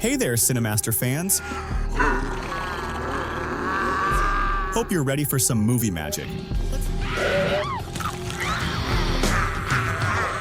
Hey there, Cinemaster fans! Hope you're ready for some movie magic.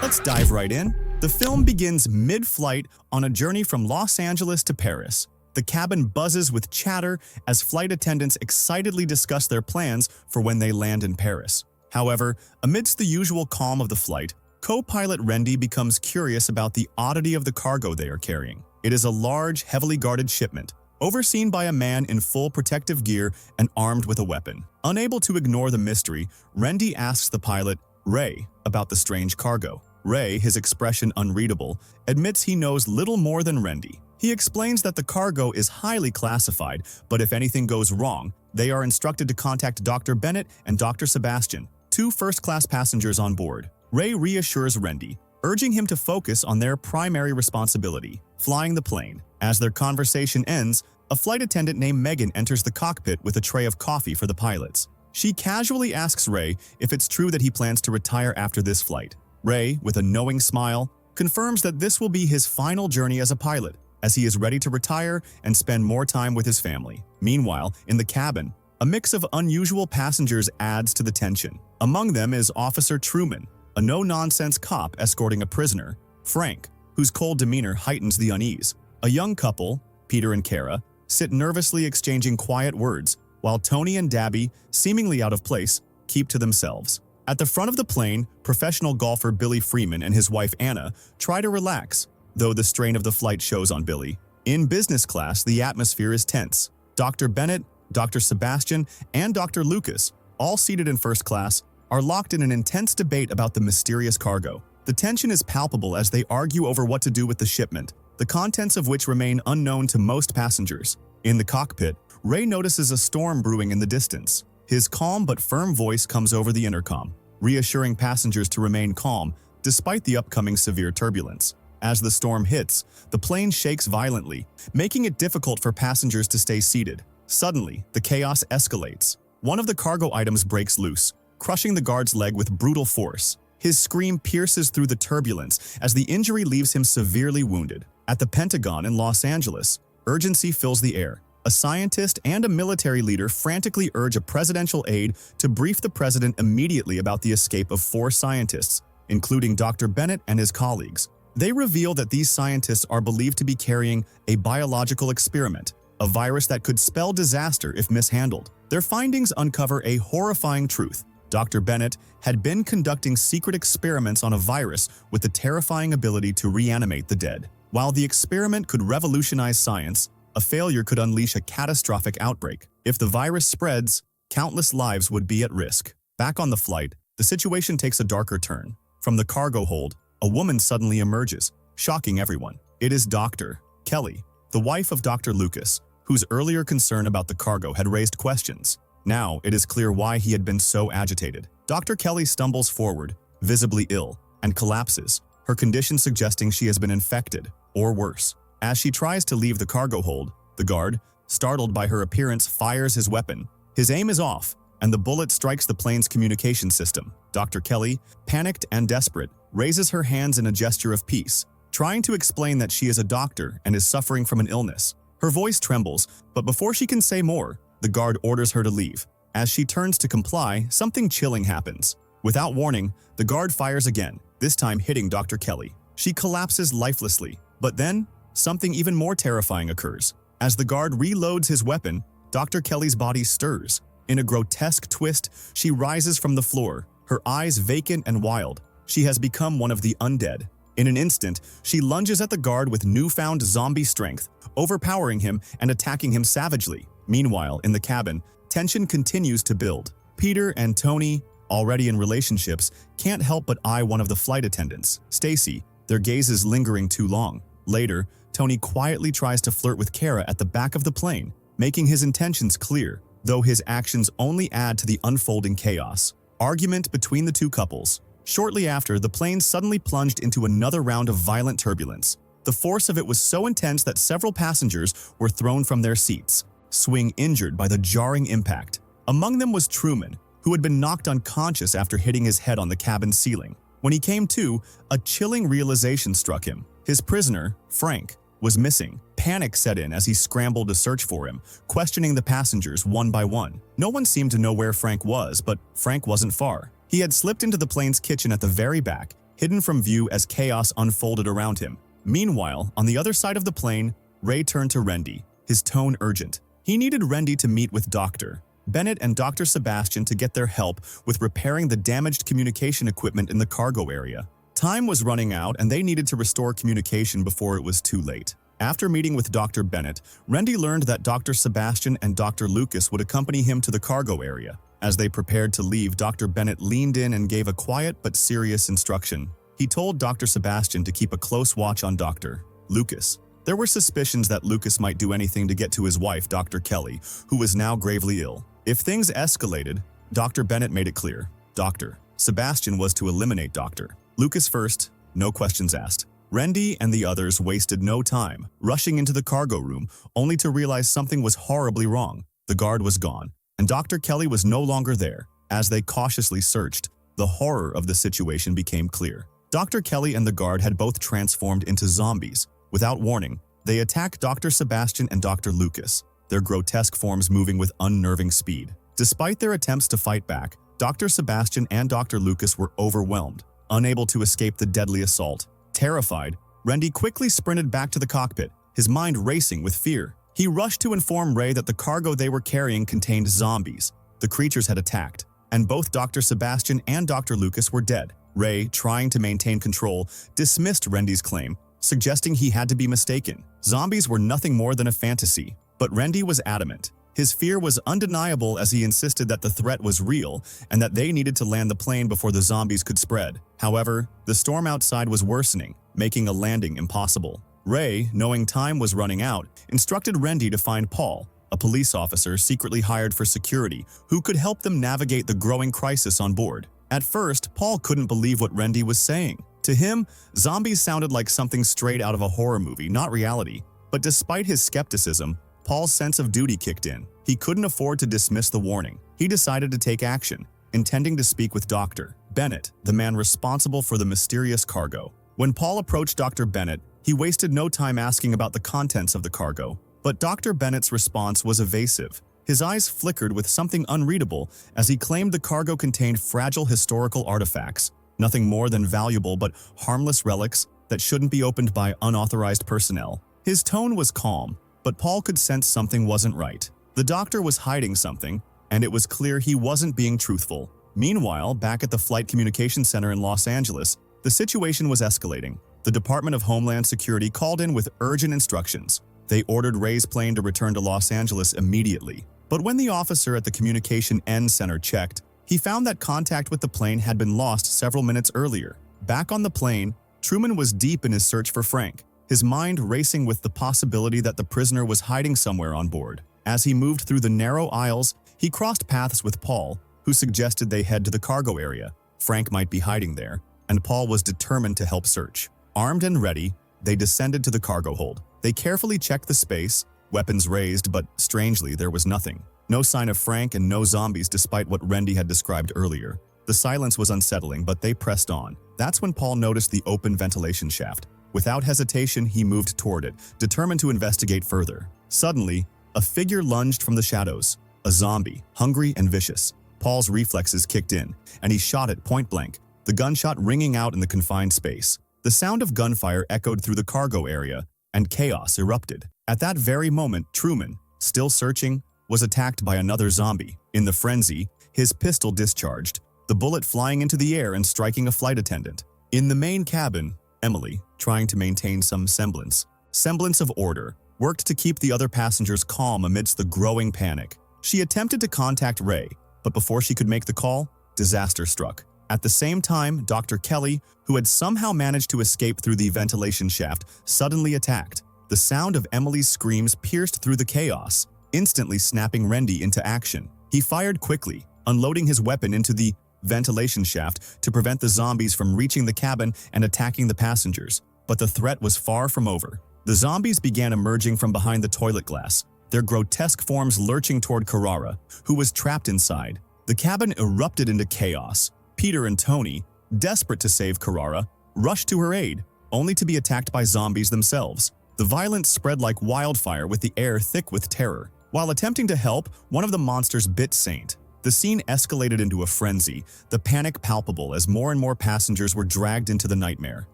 Let's dive right in. The film begins mid-flight on a journey from Los Angeles to Paris. The cabin buzzes with chatter as flight attendants excitedly discuss their plans for when they land in Paris. However, amidst the usual calm of the flight, co-pilot Randy becomes curious about the oddity of the cargo they are carrying. It is a large, heavily guarded shipment, overseen by a man in full protective gear and armed with a weapon. Unable to ignore the mystery, Randy asks the pilot, Ray, about the strange cargo. Ray, his expression unreadable, admits he knows little more than Randy. He explains that the cargo is highly classified, but if anything goes wrong, they are instructed to contact Dr. Bennett and Dr. Sebastian, two first-class passengers on board. Ray reassures Randy, urging him to focus on their primary responsibility, flying the plane. As their conversation ends, a flight attendant named Megan enters the cockpit with a tray of coffee for the pilots. She casually asks Ray if it's true that he plans to retire after this flight. Ray, with a knowing smile, confirms that this will be his final journey as a pilot, as he is ready to retire and spend more time with his family. Meanwhile, in the cabin, a mix of unusual passengers adds to the tension. Among them is Officer Truman, a no-nonsense cop escorting a prisoner, Frank, whose cold demeanor heightens the unease. A young couple, Peter and Kara, sit nervously exchanging quiet words, while Tony and Dabby, seemingly out of place, keep to themselves. At the front of the plane, professional golfer Billy Freeman and his wife Anna try to relax, though the strain of the flight shows on Billy. In business class, the atmosphere is tense. Dr. Bennett, Dr. Sebastian, and Dr. Lucas, all seated in first class, are locked in an intense debate about the mysterious cargo. The tension is palpable as they argue over what to do with the shipment, the contents of which remain unknown to most passengers. In the cockpit, Ray notices a storm brewing in the distance. His calm but firm voice comes over the intercom, reassuring passengers to remain calm despite the upcoming severe turbulence. As the storm hits, the plane shakes violently, making it difficult for passengers to stay seated. Suddenly, the chaos escalates. One of the cargo items breaks loose, crushing the guard's leg with brutal force. His scream pierces through the turbulence as the injury leaves him severely wounded. At the Pentagon in Los Angeles, urgency fills the air. A scientist and a military leader frantically urge a presidential aide to brief the president immediately about the escape of 4 scientists, including Dr. Bennett and his colleagues. They reveal that these scientists are believed to be carrying a biological experiment, a virus that could spell disaster if mishandled. Their findings uncover a horrifying truth. Dr. Bennett had been conducting secret experiments on a virus with the terrifying ability to reanimate the dead. While the experiment could revolutionize science, a failure could unleash a catastrophic outbreak. If the virus spreads, countless lives would be at risk. Back on the flight, the situation takes a darker turn. From the cargo hold, a woman suddenly emerges, shocking everyone. It is Dr. Kelly, the wife of Dr. Lucas, whose earlier concern about the cargo had raised questions. Now, it is clear why he had been so agitated. Dr. Kelly stumbles forward, visibly ill, and collapses, her condition suggesting she has been infected, or worse. As she tries to leave the cargo hold, the guard, startled by her appearance, fires his weapon. His aim is off, and the bullet strikes the plane's communication system. Dr. Kelly, panicked and desperate, raises her hands in a gesture of peace, trying to explain that she is a doctor and is suffering from an illness. Her voice trembles, but before she can say more, the guard orders her to leave. As she turns to comply, something chilling happens. Without warning, the guard fires again, this time hitting Dr. Kelly. She collapses lifelessly, but then, something even more terrifying occurs. As the guard reloads his weapon, Dr. Kelly's body stirs. In a grotesque twist, she rises from the floor, her eyes vacant and wild. She has become one of the undead. In an instant, she lunges at the guard with newfound zombie strength, overpowering him and attacking him savagely. Meanwhile, in the cabin, tension continues to build. Peter and Tony, already in relationships, can't help but eye one of the flight attendants, Stacy, their gazes lingering too long. Later, Tony quietly tries to flirt with Kara at the back of the plane, making his intentions clear, though his actions only add to the unfolding chaos. Argument between the two couples. Shortly after, the plane suddenly plunged into another round of violent turbulence. The force of it was so intense that several passengers were thrown from their seats, swing injured by the jarring impact. Among them was Truman, who had been knocked unconscious after hitting his head on the cabin ceiling. When he came to, a chilling realization struck him. His prisoner, Frank, was missing. Panic set in as he scrambled to search for him, questioning the passengers one by one. No one seemed to know where Frank was, but Frank wasn't far. He had slipped into the plane's kitchen at the very back, hidden from view as chaos unfolded around him. Meanwhile, on the other side of the plane, Ray turned to Rendy, his tone urgent. He needed Rendy to meet with Dr. Bennett and Dr. Sebastian to get their help with repairing the damaged communication equipment in the cargo area. Time was running out and they needed to restore communication before it was too late. After meeting with Dr. Bennett, Rendy learned that Dr. Sebastian and Dr. Lucas would accompany him to the cargo area. As they prepared to leave, Dr. Bennett leaned in and gave a quiet but serious instruction. He told Dr. Sebastian to keep a close watch on Dr. Lucas. There were suspicions that Lucas might do anything to get to his wife, Dr. Kelly, who was now gravely ill. If things escalated, Dr. Bennett made it clear. Dr. Sebastian was to eliminate Dr. Lucas first, no questions asked. Rendy and the others wasted no time, rushing into the cargo room, only to realize something was horribly wrong. The guard was gone, and Dr. Kelly was no longer there. As they cautiously searched, the horror of the situation became clear. Dr. Kelly and the guard had both transformed into zombies. Without warning, they attacked Dr. Sebastian and Dr. Lucas, their grotesque forms moving with unnerving speed. Despite their attempts to fight back, Dr. Sebastian and Dr. Lucas were overwhelmed, unable to escape the deadly assault. Terrified, Rendy quickly sprinted back to the cockpit, his mind racing with fear. He rushed to inform Ray that the cargo they were carrying contained zombies. The creatures had attacked, and both Dr. Sebastian and Dr. Lucas were dead. Ray, trying to maintain control, dismissed Rendy's claim, suggesting he had to be mistaken. Zombies were nothing more than a fantasy, but Rendy was adamant. His fear was undeniable as he insisted that the threat was real and that they needed to land the plane before the zombies could spread. However, the storm outside was worsening, making a landing impossible. Ray, knowing time was running out, instructed Rendy to find Paul, a police officer secretly hired for security, who could help them navigate the growing crisis on board. At first, Paul couldn't believe what Rendy was saying. To him, zombies sounded like something straight out of a horror movie, not reality. But despite his skepticism, Paul's sense of duty kicked in. He couldn't afford to dismiss the warning. He decided to take action, intending to speak with Dr. Bennett, the man responsible for the mysterious cargo. When Paul approached Dr. Bennett, he wasted no time asking about the contents of the cargo. But Dr. Bennett's response was evasive. His eyes flickered with something unreadable as he claimed the cargo contained fragile historical artifacts, nothing more than valuable but harmless relics that shouldn't be opened by unauthorized personnel. His tone was calm, but Paul could sense something wasn't right. The doctor was hiding something, and it was clear he wasn't being truthful. Meanwhile, back at the Flight Communication Center in Los Angeles, the situation was escalating. The Department of Homeland Security called in with urgent instructions. They ordered Ray's plane to return to Los Angeles immediately. But when the officer at the Communication End Center checked, he found that contact with the plane had been lost several minutes earlier. Back on the plane, Truman was deep in his search for Frank, his mind racing with the possibility that the prisoner was hiding somewhere on board. As he moved through the narrow aisles, he crossed paths with Paul, who suggested they head to the cargo area. Frank might be hiding there, and Paul was determined to help search. Armed and ready, they descended to the cargo hold. They carefully checked the space, weapons raised, but strangely, there was nothing. No sign of Frank and no zombies despite what Rendy had described earlier. The silence was unsettling, but they pressed on. That's when Paul noticed the open ventilation shaft. Without hesitation, he moved toward it, determined to investigate further. Suddenly, a figure lunged from the shadows. A zombie, hungry and vicious. Paul's reflexes kicked in, and he shot it point blank, the gunshot ringing out in the confined space. The sound of gunfire echoed through the cargo area, and chaos erupted. At that very moment, Truman, still searching, was attacked by another zombie. In the frenzy, his pistol discharged, the bullet flying into the air and striking a flight attendant. In the main cabin, Emily, trying to maintain some semblance of order, worked to keep the other passengers calm amidst the growing panic. She attempted to contact Ray, but before she could make the call, disaster struck. At the same time, Dr. Kelly, who had somehow managed to escape through the ventilation shaft, suddenly attacked. The sound of Emily's screams pierced through the chaos, instantly snapping Rendy into action. He fired quickly, unloading his weapon into the ventilation shaft to prevent the zombies from reaching the cabin and attacking the passengers. But the threat was far from over. The zombies began emerging from behind the toilet glass, their grotesque forms lurching toward Carrara, who was trapped inside. The cabin erupted into chaos. Peter and Tony, desperate to save Carrara, rushed to her aid, only to be attacked by zombies themselves. The violence spread like wildfire with the air thick with terror. While attempting to help, one of the monsters bit Saint. The scene escalated into a frenzy, the panic palpable as more and more passengers were dragged into the nightmare.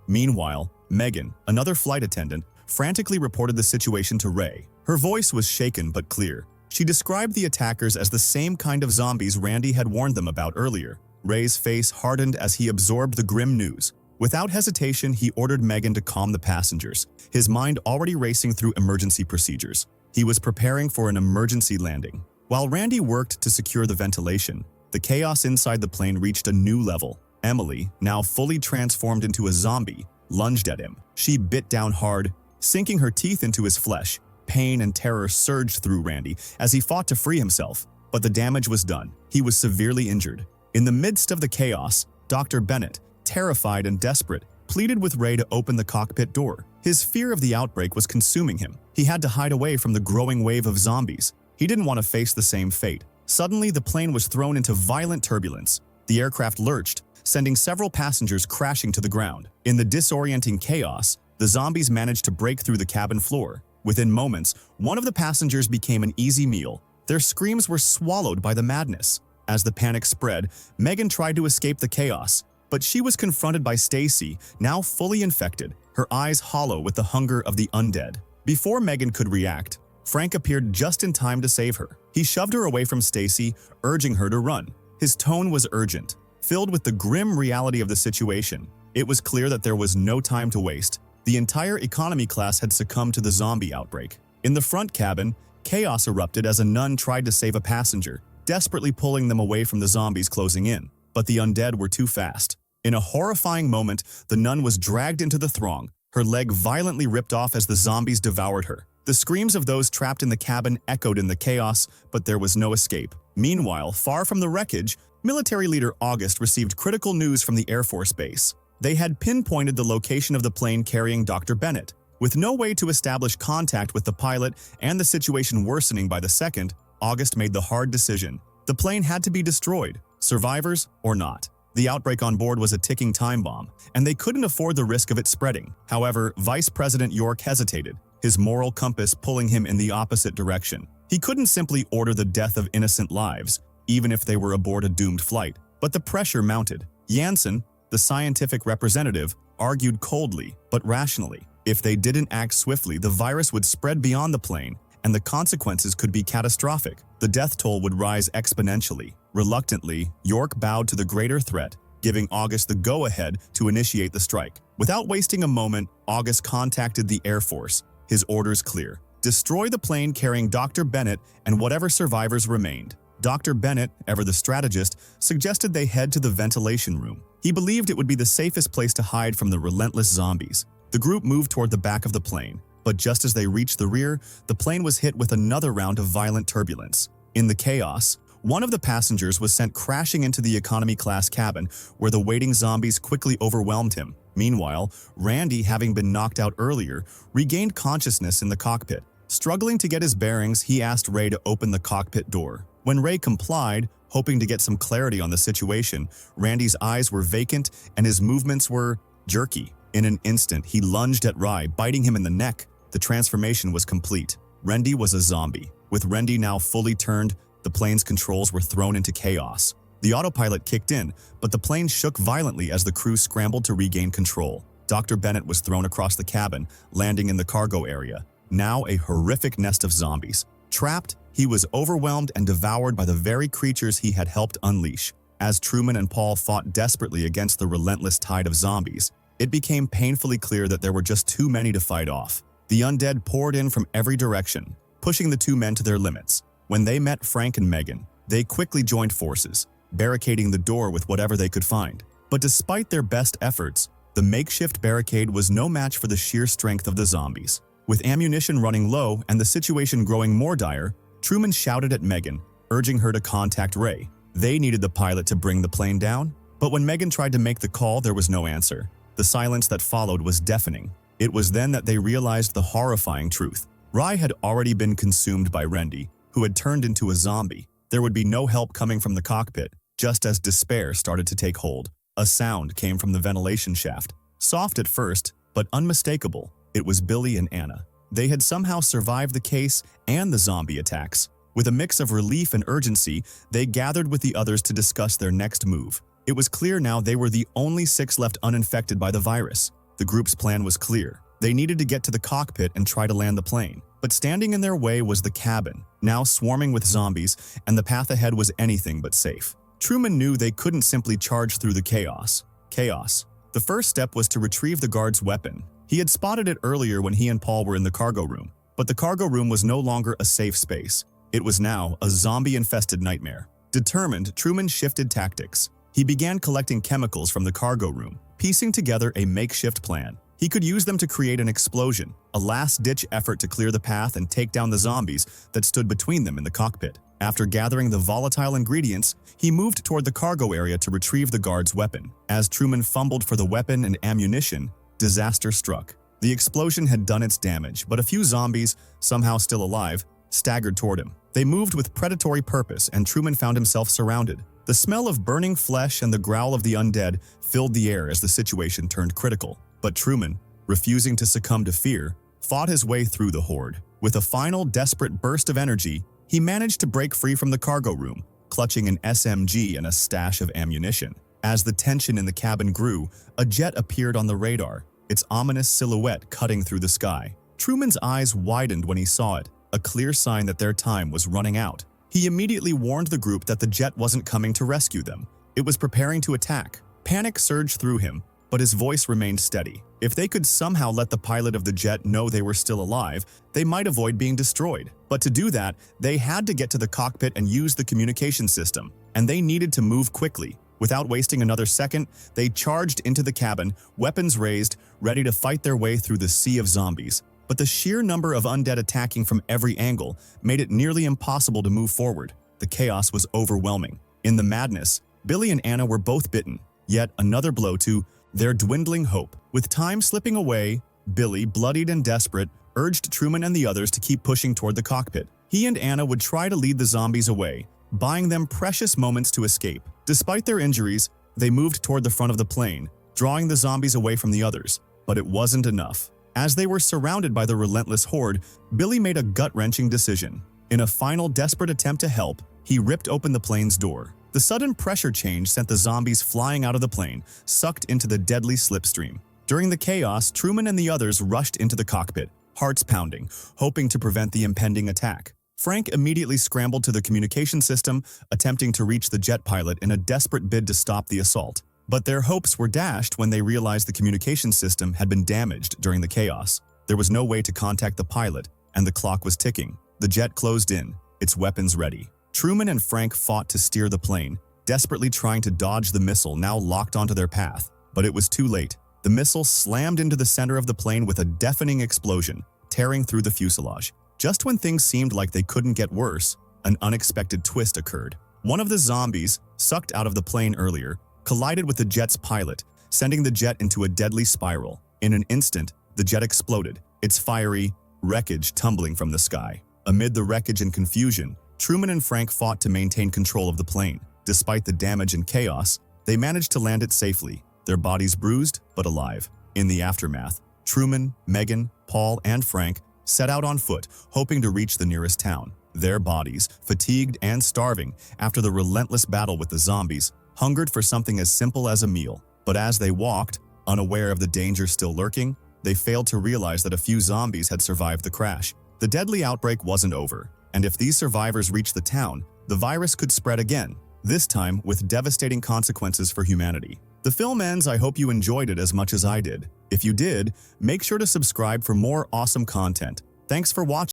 Meanwhile, Megan, another flight attendant, frantically reported the situation to Ray. Her voice was shaken but clear. She described the attackers as the same kind of zombies Randy had warned them about earlier. Ray's face hardened as he absorbed the grim news. Without hesitation, he ordered Megan to calm the passengers, his mind already racing through emergency procedures. He was preparing for an emergency landing. While Randy worked to secure the ventilation, the chaos inside the plane reached a new level. Emily, now fully transformed into a zombie, lunged at him. She bit down hard, sinking her teeth into his flesh. Pain and terror surged through Randy as he fought to free himself, but the damage was done. He was severely injured. In the midst of the chaos, Dr. Bennett, terrified and desperate, pleaded with Ray to open the cockpit door. His fear of the outbreak was consuming him. He had to hide away from the growing wave of zombies. He didn't want to face the same fate. Suddenly, the plane was thrown into violent turbulence. The aircraft lurched, sending several passengers crashing to the ground. In the disorienting chaos, the zombies managed to break through the cabin floor. Within moments, one of the passengers became an easy meal. Their screams were swallowed by the madness. As the panic spread, Megan tried to escape the chaos, but she was confronted by Stacy, now fully infected, her eyes hollow with the hunger of the undead. Before Megan could react, Frank appeared just in time to save her. He shoved her away from Stacy, urging her to run. His tone was urgent, filled with the grim reality of the situation. It was clear that there was no time to waste. The entire economy class had succumbed to the zombie outbreak. In the front cabin, chaos erupted as a nun tried to save a passenger, desperately pulling them away from the zombies closing in. But the undead were too fast. In a horrifying moment, the nun was dragged into the throng, her leg violently ripped off as the zombies devoured her. The screams of those trapped in the cabin echoed in the chaos, but there was no escape. Meanwhile, far from the wreckage, military leader August received critical news from the Air Force Base. They had pinpointed the location of the plane carrying Dr. Bennett. With no way to establish contact with the pilot and the situation worsening by the second, August made the hard decision. The plane had to be destroyed, survivors or not. The outbreak on board was a ticking time bomb, and they couldn't afford the risk of it spreading. However, Vice President York hesitated, his moral compass pulling him in the opposite direction. He couldn't simply order the death of innocent lives, even if they were aboard a doomed flight. But the pressure mounted. Janssen, the scientific representative, argued coldly but rationally. If they didn't act swiftly, the virus would spread beyond the plane, and the consequences could be catastrophic. The death toll would rise exponentially. Reluctantly, York bowed to the greater threat, giving August the go-ahead to initiate the strike. Without wasting a moment, August contacted the Air Force, his orders clear. Destroy the plane carrying Dr. Bennett and whatever survivors remained. Dr. Bennett, ever the strategist, suggested they head to the ventilation room. He believed it would be the safest place to hide from the relentless zombies. The group moved toward the back of the plane, but just as they reached the rear, the plane was hit with another round of violent turbulence. In the chaos, one of the passengers was sent crashing into the economy class cabin, where the waiting zombies quickly overwhelmed him. Meanwhile, Randy, having been knocked out earlier, regained consciousness in the cockpit. Struggling to get his bearings, he asked Ray to open the cockpit door. When Ray complied, hoping to get some clarity on the situation, Randy's eyes were vacant and his movements were jerky. In an instant, he lunged at Ray, biting him in the neck. The transformation was complete. Randy was a zombie. With Randy now fully turned, the plane's controls were thrown into chaos. The autopilot kicked in, but the plane shook violently as the crew scrambled to regain control. Dr. Bennett was thrown across the cabin, landing in the cargo area, now a horrific nest of zombies. Trapped, he was overwhelmed and devoured by the very creatures he had helped unleash. As Truman and Paul fought desperately against the relentless tide of zombies, it became painfully clear that there were just too many to fight off. The undead poured in from every direction, pushing the two men to their limits. When they met Frank and Megan, they quickly joined forces, barricading the door with whatever they could find. But despite their best efforts, the makeshift barricade was no match for the sheer strength of the zombies. With ammunition running low and the situation growing more dire, Truman shouted at Megan, urging her to contact Ray. They needed the pilot to bring the plane down, but when Megan tried to make the call, there was no answer. The silence that followed was deafening. It was then that they realized the horrifying truth. Ray had already been consumed by Randy, who had turned into a zombie. There would be no help coming from the cockpit, just as despair started to take hold. A sound came from the ventilation shaft, soft at first, but unmistakable. It was Billy and Anna. They had somehow survived the case and the zombie attacks. With a mix of relief and urgency, they gathered with the others to discuss their next move. It was clear now they were the only 6 left uninfected by the virus. The group's plan was clear. They needed to get to the cockpit and try to land the plane. But standing in their way was the cabin, now swarming with zombies, and the path ahead was anything but safe. Truman knew they couldn't simply charge through the chaos. The first step was to retrieve the guard's weapon. He had spotted it earlier when he and Paul were in the cargo room. But the cargo room was no longer a safe space. It was now a zombie-infested nightmare. Determined, Truman shifted tactics. He began collecting chemicals from the cargo room, piecing together a makeshift plan. He could use them to create an explosion, a last-ditch effort to clear the path and take down the zombies that stood between them in the cockpit. After gathering the volatile ingredients, he moved toward the cargo area to retrieve the guard's weapon. As Truman fumbled for the weapon and ammunition, disaster struck. The explosion had done its damage, but a few zombies, somehow still alive, staggered toward him. They moved with predatory purpose, and Truman found himself surrounded. The smell of burning flesh and the growl of the undead filled the air as the situation turned critical. But Truman, refusing to succumb to fear, fought his way through the horde. With a final desperate burst of energy, he managed to break free from the cargo room, clutching an SMG and a stash of ammunition. As the tension in the cabin grew, a jet appeared on the radar, its ominous silhouette cutting through the sky. Truman's eyes widened when he saw it, a clear sign that their time was running out. He immediately warned the group that the jet wasn't coming to rescue them. It was preparing to attack. Panic surged through him, but his voice remained steady. If they could somehow let the pilot of the jet know they were still alive, they might avoid being destroyed. But to do that, they had to get to the cockpit and use the communication system, and they needed to move quickly. Without wasting another second, they charged into the cabin, weapons raised, ready to fight their way through the sea of zombies. But the sheer number of undead attacking from every angle made it nearly impossible to move forward. The chaos was overwhelming. In the madness, Billy and Anna were both bitten, yet another blow to their dwindling hope. With time slipping away, Billy, bloodied and desperate, urged Truman and the others to keep pushing toward the cockpit. He and Anna would try to lead the zombies away, buying them precious moments to escape. Despite their injuries, they moved toward the front of the plane, drawing the zombies away from the others. But it wasn't enough. As they were surrounded by the relentless horde, Billy made a gut-wrenching decision. In a final desperate attempt to help, he ripped open the plane's door. The sudden pressure change sent the zombies flying out of the plane, sucked into the deadly slipstream. During the chaos, Truman and the others rushed into the cockpit, hearts pounding, hoping to prevent the impending attack. Frank immediately scrambled to the communication system, attempting to reach the jet pilot in a desperate bid to stop the assault. But their hopes were dashed when they realized the communication system had been damaged during the chaos. There was no way to contact the pilot, and the clock was ticking. The jet closed in, its weapons ready. Truman and Frank fought to steer the plane, desperately trying to dodge the missile now locked onto their path. But it was too late. The missile slammed into the center of the plane with a deafening explosion, tearing through the fuselage. Just when things seemed like they couldn't get worse, an unexpected twist occurred. One of the zombies, sucked out of the plane earlier, collided with the jet's pilot, sending the jet into a deadly spiral. In an instant, the jet exploded, its fiery wreckage tumbling from the sky. Amid the wreckage and confusion, Truman and Frank fought to maintain control of the plane. Despite the damage and chaos, they managed to land it safely, their bodies bruised but alive. In the aftermath, Truman, Megan, Paul, and Frank set out on foot, hoping to reach the nearest town. Their bodies, fatigued and starving after the relentless battle with the zombies, hungered for something as simple as a meal. But as they walked, unaware of the danger still lurking, they failed to realize that a few zombies had survived the crash. The deadly outbreak wasn't over, and if these survivors reached the town, the virus could spread again, this time with devastating consequences for humanity. The film ends. I hope you enjoyed it as much as I did. If you did, make sure to subscribe for more awesome content. Thanks for watching.